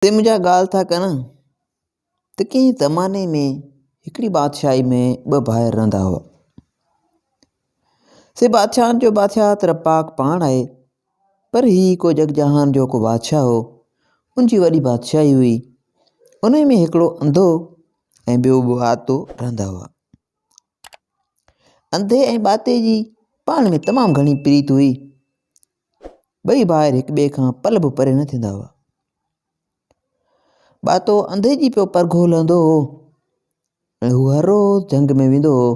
ते मुंहिंजा ॻाल्हि था कनि त कंहिं ज़माने में हिकिड़ी बादशाही में ॿ भाउर रहंदा हुआ। से बादशाहनि जो बादशाह तरपाक पाण आहे, पर ही को जगजहान जो को बादशाह हो। उनजी वॾी बादशाही हुई। उन में हिकिड़ो अंधो ऐं ॿियो ॿातो रहंदा हुआ। अंधे ऐं ॿाते जी पाण में तमामु घणी प्रीत हुई। ॿई भाउर हिक ॿिए खां पल बि परे न थींदा हुआ। ॿातो अंधे जी पियो परघो लहंदो हो ऐं हू हर रोज़ जंग में वेंदो हो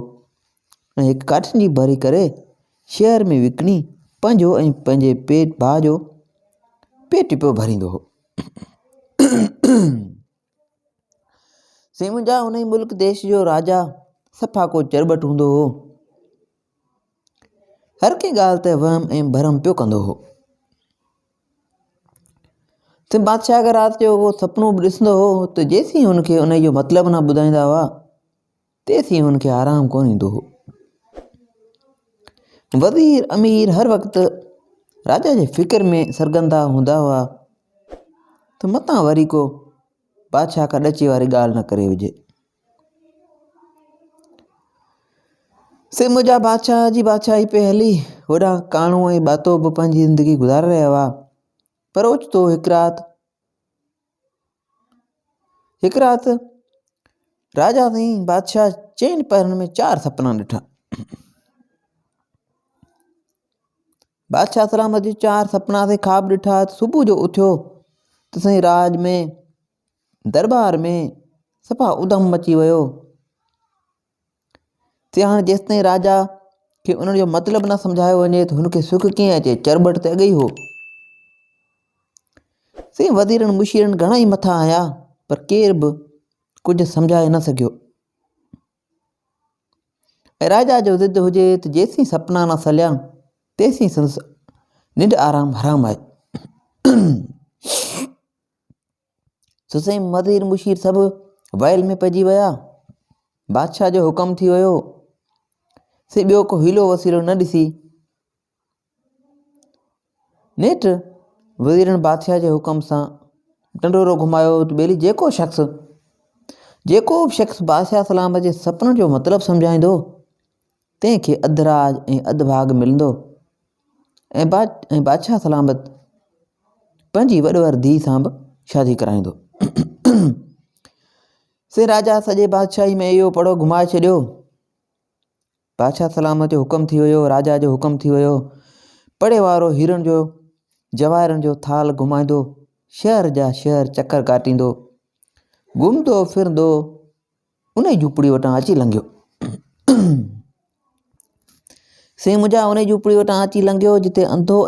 ऐं हिकु काठिन जी भरी करे शहर में विकिणी पंहिंजो ऐं पंहिंजे भाउ जो पेट पियो भरींदो हो। से मुंहिंजा उन ई मुल्क देश जो राजा सफ़ा को चरबट हूंदो हो। हर कंहिं ॻाल्हि ते वहम ऐं भरम पियो कंदो हो। ते बादशाह अगरि राति जो उहो सुपिनो बि ॾिसंदो हो त जेसीं हुनखे उन जो मतिलबु न ॿुधाईंदा हुआ तेसीं हुनखे आराम कोन ईंदो हो। वज़ीर अमीर हर वक़्तु राजा जे फ़िक्र में सरगंदा हूंदा हुआ त मतां वरी को बादशाह खां ॾचे वारी ॻाल्हि न करे हुजे। से मुंहिंजा बादशाह जी बादशाही पे हली होॾां काणो ऐं ॿातो बि पंहिंजी ज़िंदगी गुज़ारे रहिया हुआ। पर ओचितो हिकु राति राजा साईं बादशाह चइनि पहरनि में 4 सपना ॾिठा। बादशाह सलामत जी 4 सपना से ख़्वाब ॾिठा त सुबुह जो उथियो त साईं राज में दरबार में सफ़ा उधम मची वियो। ते हाणे जेसिताईं राजा खे उन्हनि जो मतिलबु न सम्झायो वञे त हुनखे सुख कीअं अचे, चरबट त अॻे ई हो। से वज़ीरनि मुशीरनि घणा ई मथां आया पर केर बि कुझु सम्झाए न सघियो। ऐं राजा जो ज़िद हुजे त जेसीं सपना न सलिया तेसीं निंड आराम हराम आहे। सो साईं वज़ीर मुशीर सभु वयल में पइजी विया। बादशाह जो हुकम थी वियो। से ॿियो को हीलो वसीलो न ॾिसी नेठि वज़ीरनि बादशाह जे हुकम सां ढंढोरो घुमायो त ॿेली जेको बि शख़्स बादशाह सलामत जे सपननि जो मतिलबु सम्झाईंदो तंहिंखे अधु राज ऐं अधु भाग मिलंदो ऐं बादशाह सलामत पंहिंजी वॾी धीउ सां बि शादी कराईंदो। से राजा सॼे बादशाही में इहो पड़ो घुमाए छॾियो। बादशाह सलामत जो हुकम थी वियो, राजा जो हुकम थी वियो। पड़े वारो हीरनि जो जवाहरनि जो थाल घुमाईंदो, शहर जा शहर चकर काटींदो, घुमंदो फिरंदो उन ई झूपड़ी वटां अची लंघियो। से मुंहिंजा उन ई झूपड़ी वटां अची लंघियो जिते अंधो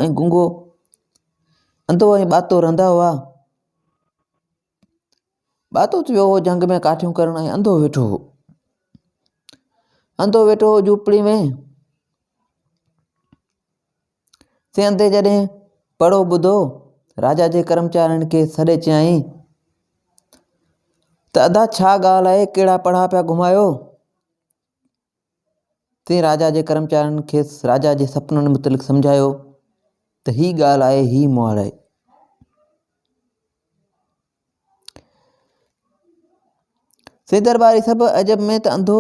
ऐं ॿातो रहंदा हुआ। ॿातो त वियो हो जंग में काठियूं करण ऐं अंधो वेठो हो झूपड़ी में। से अंधे जॾहिं पड़ो ॿुधो राजा जे कर्मचारियुनि खे सॾे चयाईं त अदा छा ॻाल्हि आहे, कहिड़ा पड़ा पिया घुमायो। ते राजा जे कर्मचारियुनि खे राजा जे सपननि मुतलिक़ सम्झायो त ही ॻाल्हि आहे, ही मुहाल आहे। से दरबारी सभु अजब में त अंधो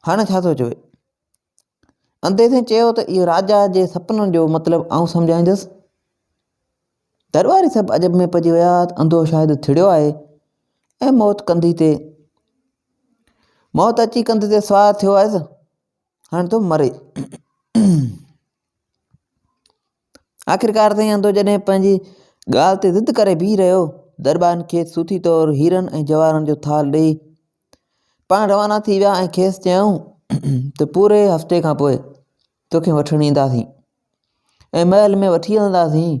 हाणे छा थो चवे। अंधे से चयो त इहो राजा जे सपननि जो मतिलबु आउं सम्झाईंदुसि। दरबारी सभु अजब में पइजी विया त अंधो शायदि थिड़ियो आहे ऐं मौत अची कंध ते सवार थियो आहे, हाणे तो मरे। आख़िरकार ताईं अंधो जॾहिं पंहिंजी ॻाल्हि ते ज़िद करे बीह रहियो, दरबारनि खे सुठी तौरु हीरनि ऐं जवाहरनि जो थाल ॾेई पाण रवाना थी विया ऐं खेसि चयऊं त पूरे हफ़्ते खां पोइ तोखे वठणु ईंदासीं ऐं महल में वठी हलंदासीं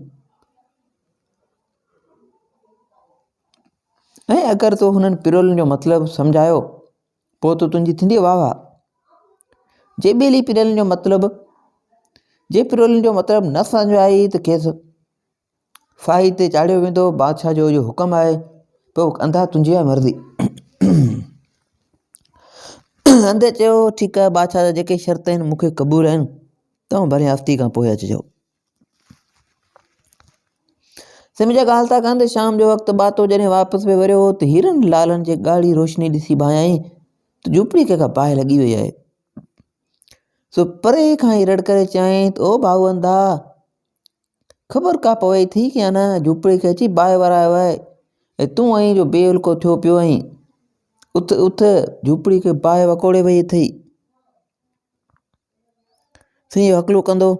ऐं अगरि तो हुननि पिरोलनि जो मतिलबु सम्झायो पोइ तो तुंहिंजी थींदी वाह वाह। जे पिरोलनि जो मतिलबु न सम्झाई त खेसि फाही ते चाढ़ियो वेंदो। बादशाह जो इहो हुकम आहे, पोइ अंधा तुंहिंजी आहे मर्ज़ी। अंधे चयो ठीकु आहे, बादशाह जा जेके शर्त आहिनि मूंखे क़बूल आहिनि, तव्हां भले हफ़्ते खां पोइ अचिजो। सिमजा ॻाल्हि था कनि त शाम जो वक़्तु बातो जॾहिं वापसि पे वरियो त हिरन लालन जे ॻाढ़ी रोशनी ॾिसी भायाई त झूपड़ी कंहिंखां बाहि लॻी वई आहे। सो परे खां ई रड़ करे चयईं त ओ भाऊ अंधा, ख़बर का पवे थी कि अञा झूपड़ी खे अची बाहि वरायो आहे ऐं तूं ऐं जो बेहलको थियो पियो आहीं। उथ उथ, झूपड़ी खे बाहि वकोड़े वई अथई। सिंह हकलो कंदो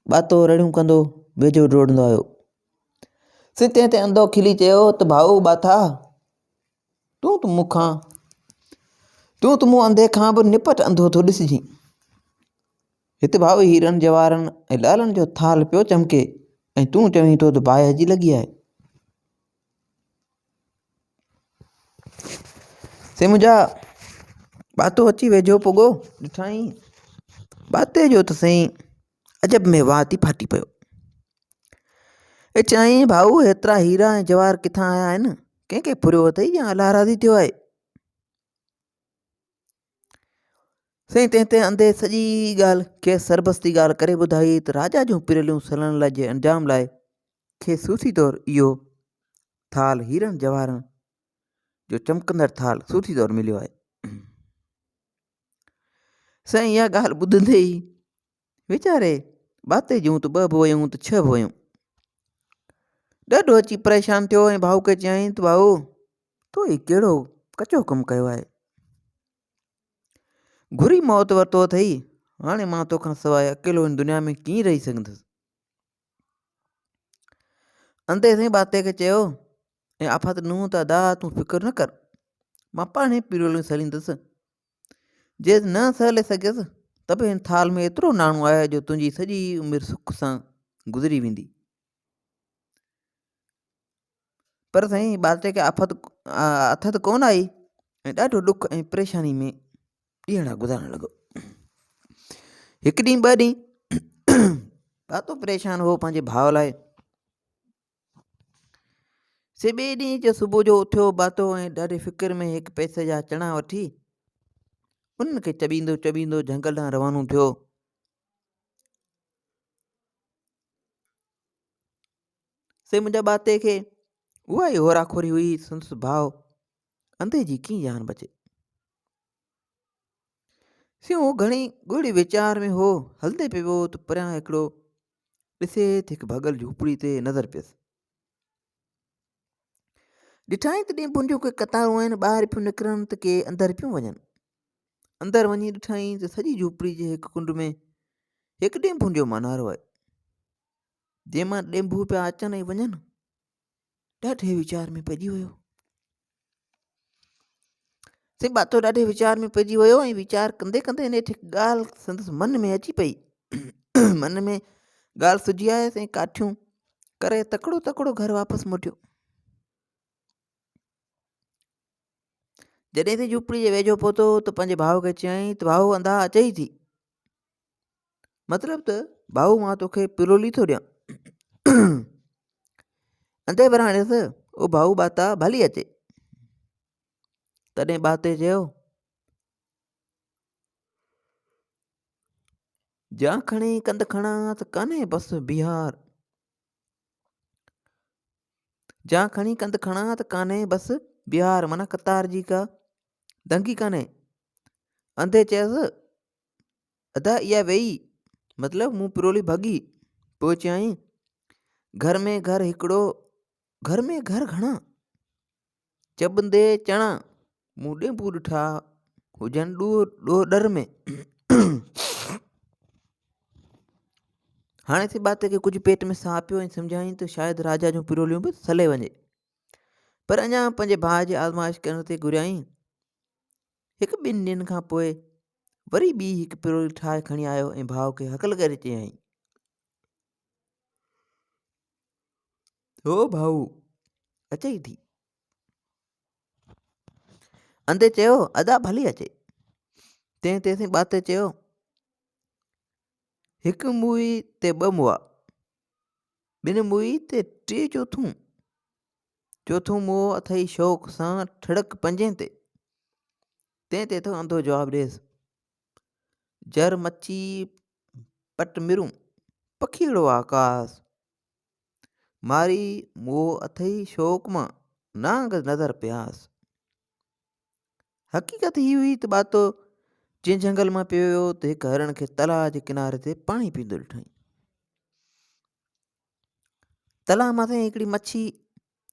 बातो रड़ियूं कंदो वेझो डोड़ंदो आयो। सिंह ते अंधो खिली चयो त भाऊ बाथा, तूं त मूं अंधे खां बि निपट अंधो थो ॾिसजी। हिते भाऊ हीरनि जवारनि ऐं लालनि जो थाल पियो चमके ऐं तूं चवीं थो त बाहि अची लॻी आहे। सिमजा बातो अची वेझो पुॻो ॾिठाई बाते जो त सही अजब में वात ई फाटी पियो। ए चयईं भाऊ हेतिरा हीरा ऐं जवाहर किथां आया आहिनि, कंहिंखे फुरियो अथई या अलाराधी थियो आहे। सही ते अंधे सॼी ॻाल्हि खे सरबस्ती ॻाल्हि करे ॿुधाई त राजा जूं पिरलियूं सलण लाइ जे अंजाम लाइ खे सूसी तौरु इहो थाल हीरनि जवाहरनि जो चमकंदड़ थाल सूसी तौरु मिलियो आहे। साईं इहा ॻाल्हि ॿुधंदे ई वीचारे बाते जूं त 2 बि वयूं त 6 बि वयूं। ॾाढो अची परेशान थियो ऐं भाऊ खे चयईं त भाऊ तो ही कहिड़ो कचो कमु कयो आहे। घुरी मौत वरितो अथई, हाणे मां तोखां सवाइ अकेलो हिन दुनिया में कीअं रही सघंदुसि। अंधे साईं बाते खे चयो ऐं आफ़त नुंहुं त अदा तूं फिकर न कर, मां पाणे पिरोलियूं सलींदुसि। जे न सले सघियसि त बि हिन थाल में एतिरो नाणो आहे जो तुंहिंजी सॼी उमिरि सुख सां गुज़री वेंदी। पर साईं बाते खे आथत कोन आई ऐं ॾाढो ॾुख ऐं परेशानी में ॾींहं गुज़ारण लॻो। हिकु ॾींहुं 2 ॾींहं बातो परेशान हो पंहिंजे भाउ लाइ। से 2 ॾींहं जो सुबुह जो उथियो बातो ऐं ॾाढे फ़िक्र में हिकु पैसे जा चणा वठी उन्हनि खे चॿींदो चॿींदो झंगल ॾांहुं रवानो थियो। से मुंहिंजा बाते खे उहा ई होराखोरी हुई संदसि भाउ अंधे जी कीअं जान बचे। सिंह घणी ॻुड़ी वीचार में हो, हलंदे पियो त परियां हिकिड़ो ॾिसे त हिकु भॻल झूपड़ी ते नज़र पियसि। ॾिठाई त ॾींहुं के कतारूं आहिनि, ॿाहिरि पियूं निकिरनि त के अंदरि पियूं वञनि। अंदरि वञी ॾिठाई त सॼी झूपड़ी जे हिकु कुंड में हिकु ॾेंभुनि जो मनारो आहे, जंहिंमां ॾेंभू पिया अचनि ऐं वञनि। ॾाढे वीचार में पइजी वियो। से बातो ॾाढे वीचार में पइजी वियो ऐं वीचार कंदे कंदे नेठि हिकु ॻाल्हि संदसि मन में अची पई। मन में ॻाल्हि सुझी आयसि ऐं काठियूं करे तकिड़ो तकिड़ो घर वापसि मोटियो। जॾहिं ते झूपड़ी जे वेझो पहुतो त पंहिंजे भाउ खे चयईं त भाऊ अंधा अचई थी, मतिलबु त भाऊ मां तोखे पिरोली थो ॾियां। अंधे भरां ॾिस, ओ भाऊ बाता भली अचे। तॾहिं बाते चयो जा खणी कंद खणा त कान्हे बसि बिहार, जा खणी कंद खणा त कान्हे बसि बिहार, माना कतार जी का दंगी कान्हे। अंधे चयसि अदा इहा वेई, मतिलबु मूं पिरोली भॻी। पोइ चयईं घर में घर हिकिड़ो, घर में घर घणा, चबंदे चणा, मूं ॾेंभू ॾिठा हुजनि ॾोह डर में। हाणे से बात खे कुझु पेट में साह पियो ऐं सम्झाईं त शायदि राजा जूं पिरोलियूं बि सले वञे, पर अञा पंहिंजे भाउ जे आज़माइश करण ते घुरियाईं। हिकु 2 ॾींहंनि खां पोइ वरी ॿी हिकु पिरोली ठाहे खणी आयो ऐं भाउ खे हकल करे चयईं हो भाऊ अचई थी। अंधे चयो अदा भली अचे। तेसीं बाते चयो हिकु मुई ते 2 मुआ, 2 मुई ते 3 चौथूं, चौथों मुओ अथई शौक़ सां ठड़क 5 ते। ते थो अंधो जवाबु ॾेसि जर मच्छी पट मिरूं पखीड़ो आकाश, मारी मोह अथई शौक़ मां नांग नज़र पियास। हक़ीक़त ही हुई त बातो जंहिं जंगल मां पियो हुयो त हिकु हरण खे तलाउ जे किनारे ते पाणी पींदो ॾिठईं। तलाउ मां हिकिड़ी मच्छी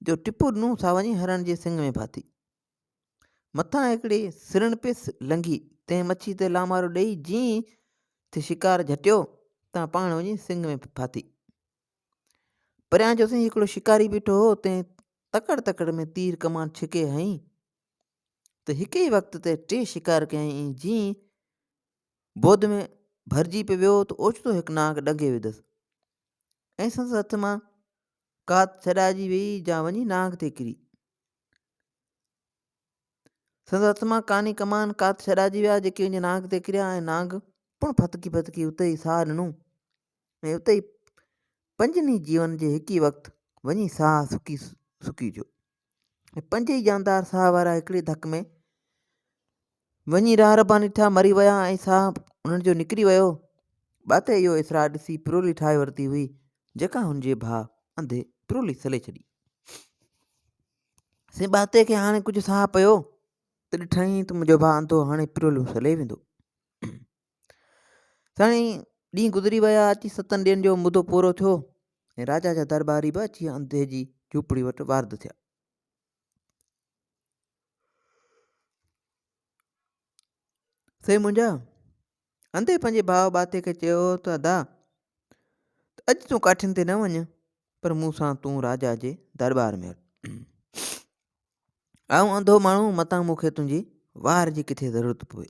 जो टिपो ॾिनो सा वञी हरण जे सिंग में फाथी। मथां हिकिड़ी सिरण पिस लंघी तंहिं मच्छी ते लामारो ॾेई जीअं त शिकार झटियो तां पाण वञी सिंग में फाथी। परियां जो साईं हिकिड़ो शिकारी बीठो हो, तंहिं तकड़ तकड़ में तीर कमान छिके हईं त हिक ई वक़्त ते टे शिकार कयईं। जीअं बोध में भरिजी पे वियो त ओचितो हिकु नाग ॾंगे विधसि ऐं संदसि हथ मां कात छॾाइजी वई जा वञी नाग ते किरी। संदसि हथ मां कानी कमान कात छॾाइजी विया जेके वञी नाग ते किरिया ऐं नाग पुण फतकी फतकी उते ई साह ॾिनो ऐं उते ई पंजनी जीवन जे हिकु ई वक़्तु वञी साह सुकी जो ऐं पंज ई जानदार साह वारा हिकिड़े धक में वञी राह रबा ॾिठा मरी विया ऐं साह उन्हनि जो निकिरी वियो। बाते इहो इसरार ॾिसी पिरोली ठाहे वरिती हुई जेका हुनजे भाउ अंधे पिरोली सले छॾी। से बाते खे हाणे कुझु साह पियो त ॾिठईं त मुंहिंजो भाउ अंधो हाणे पिरोलियूं सले वेंदो। साईं ॾींहं गुज़री विया, अची 7 ॾींहंनि जो मुदो पूरो थियो ऐं राजा जा दरबारी बि अची अंधे जी झूपड़ी वटि वारद थिया। से मुंहिंजा अंधे पंहिंजे भाउ बाते खे चयो त अदा अॼु तूं काठियुनि ते न वञ पर मूं सां तूं राजा जे दरबार में हल। आऊं अंधो माण्हू मतां मूंखे तुंहिंजी वार जी किथे ज़रूरत पवे।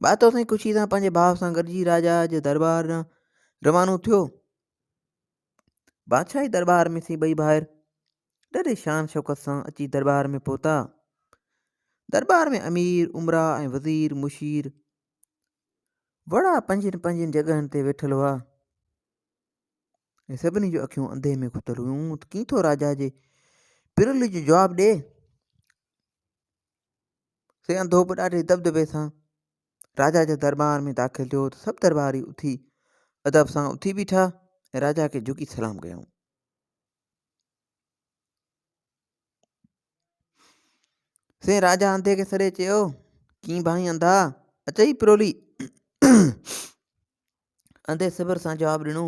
बातो साईं ख़ुशी सां पंहिंजे भाउ सां गॾिजी राजा जे दरबार रवानो थियो। बादशाही दरबार में सी ॿई भाइर ॾाढे शान शौक़त सां अची दरबार में पहुता। दरबार में अमीर उमरा ऐं वज़ीर मुशीर वड़ा पंहिंजनि जॻहियुनि ते वेठल हुआ ऐं सभिनी जूं अखियूं अंधे में खुतल हुयूं त कीथो राजा जे पिरोली जो जवाबु ॾे। से अंधो बि ॾाढे दबदबे सां राजा जे दरबार में दाख़िल थियो त सभु दरबारी उथी अदब सां उथी बीठा ऐं राजा खे झुकी सलाम कयूं। से राजा अंधे खे सॾे चयो, कीअं भाई अंधा अचई पिरोली? अंधे सबर सां जवाबु ॾिनो,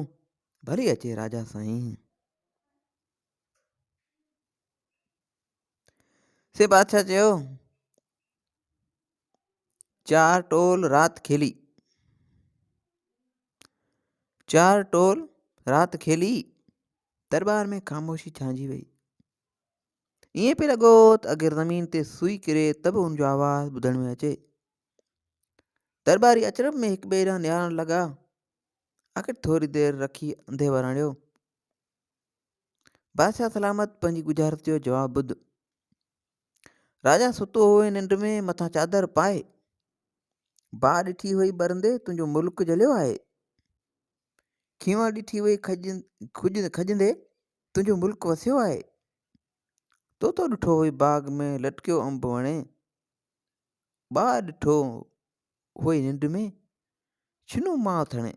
भली अचे राजा साईं। से बादशाह चयो, 4 टोल रात खेली, 4 टोल रात खेली। दरबार में ख़ामोशी छांइजी वई। ईअं पियो लॻो त अगरि ज़मीन ते सुई किरे त बि हुनजो आवाज़ु ॿुधण में अचे। दरबारी अचरब में हिक ॿिए ॾांहुं निहारण लॻा। आख़िर थोरी देरि रखी अंधे वराणियो, बादशाह सलामत पंहिंजी गुज़ारिश जो जवाबु ॿुध। राजा सुतो हुए निंड में मथां चादर पाए, बाहि ॾिठी हुई बरंदे तुंहिंजो मुल्क जलियो आहे। खीवा ॾिठी हुई खजंदे तुंहिंजो मुल्क वसियो आहे। तोतो ॾिठो हुई बाग में लटकियो अंब वणे। ॿार ॾिठो हुई निंड में छिनू माउ थणे।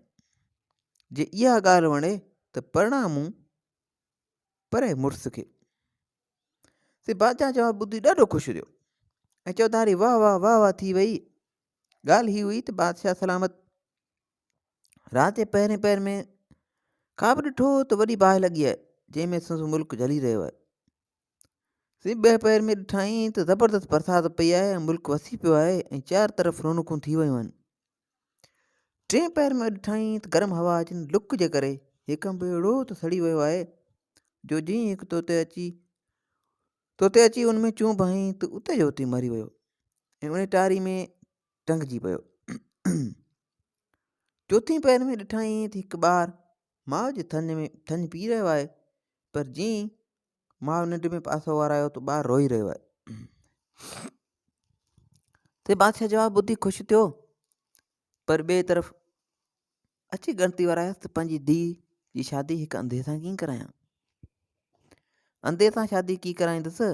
जे इहा ॻाल्हि वणे त परिणामूं परे मुड़ुस खे। से बादशाह जवाबु ॿुधी ॾाढो ख़ुशि थियो ऐं चौधारी वाह वाह वाह वाह थी वई। ॻाल्हि ही हुई त बादशाह सलामत राति जे पहिरें पैर में ख़्वाबु ॾिठो त वॾी बाहि लॻी आहे जंहिंमें संदसि मुल्क जली रहियो आहे। से ॿिए पैर में ॾिठाई त ज़बरदस्त बरसाति पई आहे ऐं मुल्क वसी पियो आहे ऐं 4 तरफ़ रौनकूं थी वियूं आहिनि। 3 पैर में ॾिठाई त गरम हवा अचनि लुक जे करे हिकु अंब अहिड़ो त सड़ी वियो आहे जो जीअं हिकु तोते अची उन में चूं भई त उते जो उते मरी वियो ऐं उन टारी में टंगिजी पियो। 4 पैर में ॾिठाई त हिकु ॿारु माउ जे थञ पी रहियो आहे पर जीअं माउ निंड में पासो वारायो त ॿारु रोई रहियो आहे। ते बादशाह जवाबु ॿुधी ख़ुशि थियो पर ॿिए तरफ़ अची ॻणती वारायसि त पंहिंजी धीउ जी शादी हिकु अंधे सां कीअं करायां। अंधे सां शादी कीअं कराईंदुसि?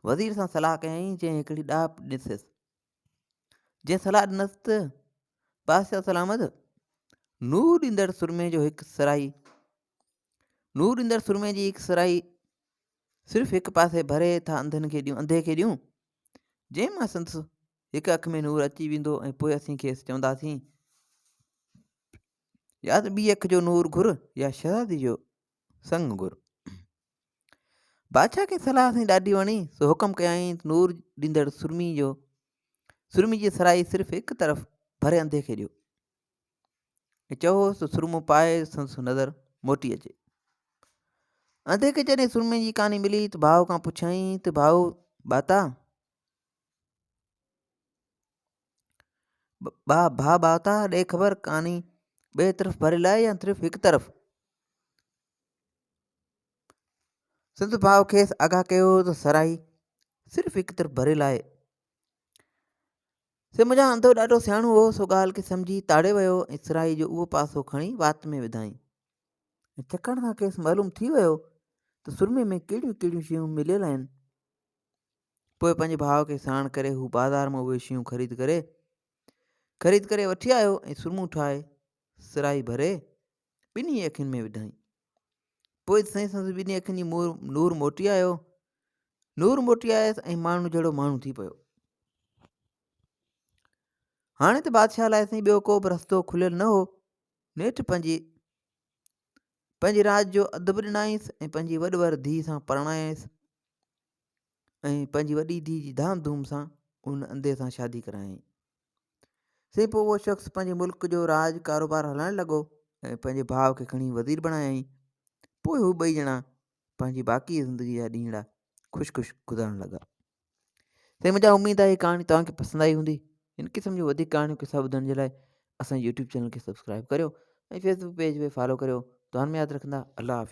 वज़ीर सां सलाह कयईं जंहिं हिकिड़ी ॾाप ॾिनसि। जंहिं सलाह ॾिनसि त बादशाह सलामत नूर ॾींदड़ सुरमे जो हिकु सराई, नूर ॾींदड़ सुरमे जी हिकु सराई सिर्फ़ु हिकु पासे भरे था अंधे खे ॾियूं। जंहिं मां संदसि हिकु अखि में नूर अची वेंदो ऐं पोइ असीं खेसि चवंदासीं या त ॿी अखि जो नूर घुर या शहज़ादी जो संग घुर। बादशाह खे सलाह असां ॾाढी वणी, सो हुकम कयईं नूर ॾींदड़ सुरमी जी सराई सिर्फ़ु हिकु तरफ़ भरे अंधे खे ॾियो ऐं चओसि त सुरमो पाए संदसि नज़र मोटी अचे। अंधे खे जॾहिं सुरमे जी कहानी मिली त भाउ खां पुछियईं त भाउ बाता बाता ॾे ख़बर कहानी ॿिए तरफ़ भरियल आहे या सिर्फ़ु हिकु तरफ़। संदसि भाउ खेसि आगाह कयो त सराई सिर्फ़ु हिकु तरफ़ भरियल आहे। से मुंहिंजो अंधो ॾाढो सियाणो हो, सो ॻाल्हि खे सम्झी ताड़े वियो ऐं सराई जो उहो पासो खणी वात में विधाईं। चकण सां खेसि मालूम थी वियो त सुरमे में कहिड़ियूं कहिड़ियूं शयूं मिलियल आहिनि। पोइ पंहिंजे भाउ खे साण करे हू बाज़ार मां उहे शयूं ख़रीद करे वठी आयो ऐं सुरमूं ठाहे सराई भरे ॿिन्ही अखियुनि में विधाईं। पोइ साईं संदसि ॿिन्ही अखियुनि जी नूर मोटी आयसि ऐं माण्हू जहिड़ो माण्हू थी पियो। हाणे त बादशाह लाइ साईं ॿियो को बि रस्तो खुलियल न हो। नेठि पंहिंजे राज जो अदब ॾिनाईंसि ऐं पंहिंजी वॾवर धीउ सां परणायसि ऐं पंहिंजी वॾी धीउ जी धाम धूम सां उन अंधे सां शादी करायईं। से पोइ उहो शख़्स पंहिंजे मुल्क जो राज कारोबार हलाइणु लॻो ऐं पंहिंजे भाउ खे खणी वज़ीर बणायईं। पोइ हू ॿई ॼणा पंहिंजी बाक़ी ज़िंदगी जा ॾींहं ख़ुशि गुज़ारण लॻा। ते मुंहिंजा उमेदु आहे हीअ कहाणी तव्हांखे पसंदि आई हूंदी। हिन क़िस्म जूं वधीक कहाणियूं किसा ॿुधण जे लाइ असांजे यूट्यूब चैनल खे सब्सक्राइब करियो ऐं फेसबुक पेज में फॉलो करियो। दुआनि में यादि रखंदा। अल्लाह हाफ़िज़।